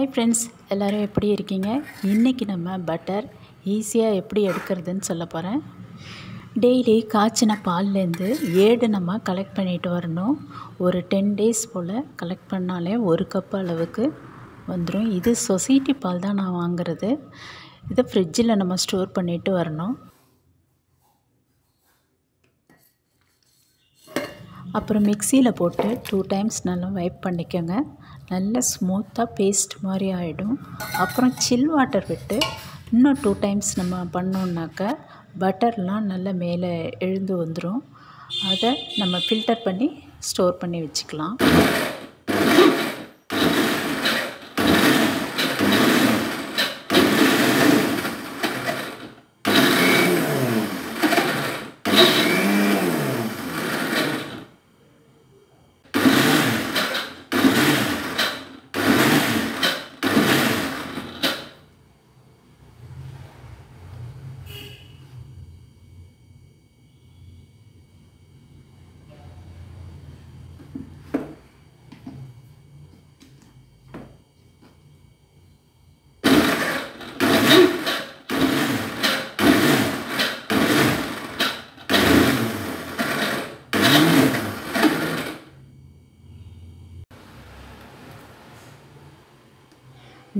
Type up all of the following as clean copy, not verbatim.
Hi friends, எல்லோரும் எப்படி இருக்கீங்க? இன்றைக்கி நம்ம பட்டர் ஈஸியாக எப்படி எடுக்கிறதுன்னு சொல்ல போகிறேன். டெய்லி காய்ச்சின பால்லேருந்து ஏடு நம்ம கலெக்ட் பண்ணிட்டு வரணும். ஒரு 10 days போல் கலெக்ட் பண்ணாலே 1 கப் அளவுக்கு வந்துடும். இது சொசைட்டி பால் தான் நான் வாங்குறது. இதை ஃப்ரிட்ஜில் நம்ம ஸ்டோர் பண்ணிட்டு வரணும். அப்புறம் மிக்சியில் போட்டு 2 times நல்லா வைப் பண்ணிக்கோங்க. நல்லா ஸ்மூத்தாக பேஸ்ட் மாதிரி ஆகிடும். அப்புறம் சில் வாட்டர் விட்டு இன்னும் 2 times நம்ம பண்ணோன்னாக்கா பட்டர்லாம் நல்லா மேலே எழுந்து வந்துடும். அதை நம்ம ஃபில்டர் பண்ணி ஸ்டோர் பண்ணி வச்சுக்கலாம்.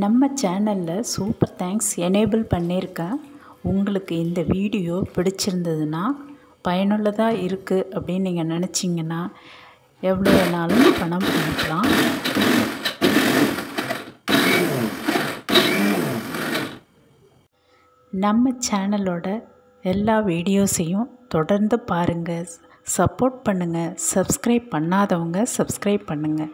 நம்ம சேனலில் சூப்பர் தேங்க்ஸ் எனேபிள் பண்ணியிருக்கேன். உங்களுக்கு இந்த வீடியோ பிடிச்சிருந்ததுன்னா, பயனுள்ளதாக இருக்குது அப்படின்னு நீங்கள் நினச்சிங்கன்னா எவ்வளோ வேணாலும் பணம் பண்ணிக்கலாம். நம்ம சேனலோட எல்லா வீடியோஸையும் தொடர்ந்து பாருங்கள், சப்போர்ட் பண்ணுங்கள். சப்ஸ்கிரைப் பண்ணாதவங்க சப்ஸ்கிரைப் பண்ணுங்கள்.